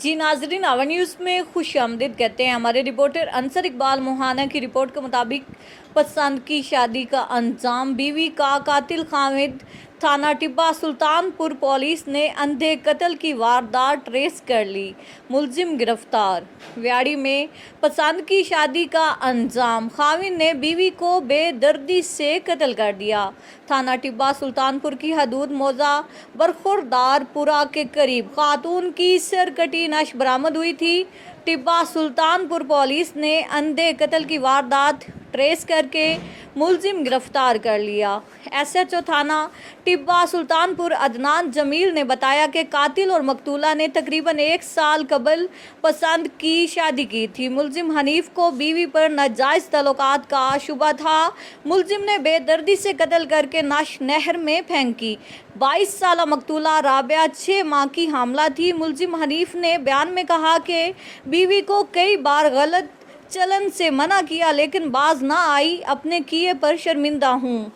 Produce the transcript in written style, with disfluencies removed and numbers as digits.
जी नाजरीन, our news में खुश आमदीद कहते हैं। हमारे रिपोर्टर अंसर इकबाल मोहाना की रिपोर्ट के मुताबिक पसंद की शादी का अंजाम, बीवी का कातिल खामिद। थाना टिब्बा सुल्तानपुर पुलिस ने अंधे कत्ल की वारदात ट्रेस कर ली, मुलजिम गिरफ्तार। व्याड़ी में पसंद की शादी का अंजाम, खामिद ने बीवी को बेदर्दी से कत्ल कर दिया। थाना टिब्बा सुल्तानपुर की हदूद मौजा बरखुरदारपुरा के करीब खातून की सरकटी नश बरामद हुई थी। टिब्बा सुल्तानपुर पुलिस ने अंधे कत्ल की वारदात ट्रेस करके मुलजिम गिरफ्तार कर लिया। SHO थाना टिब्बा सुल्तानपुर अदनान जमील ने बताया कि कातिल और मकतूला ने तकरीबन 1 साल कबल पसंद की शादी की थी। मुलजिम हनीफ को बीवी पर नाजायज़ तल्लुकात का शुबा था। मुलजिम ने बेदर्दी से कत्ल करके नश नहर में फेंकी। 22 साला मकतूला राबिया 6 माह की हामला थी। मुलजिम हनीफ ने बयान में कहा कि बीवी को कई बार गलत चलन से मना किया लेकिन बाज ना आई, अपने किए पर शर्मिंदा हूँ।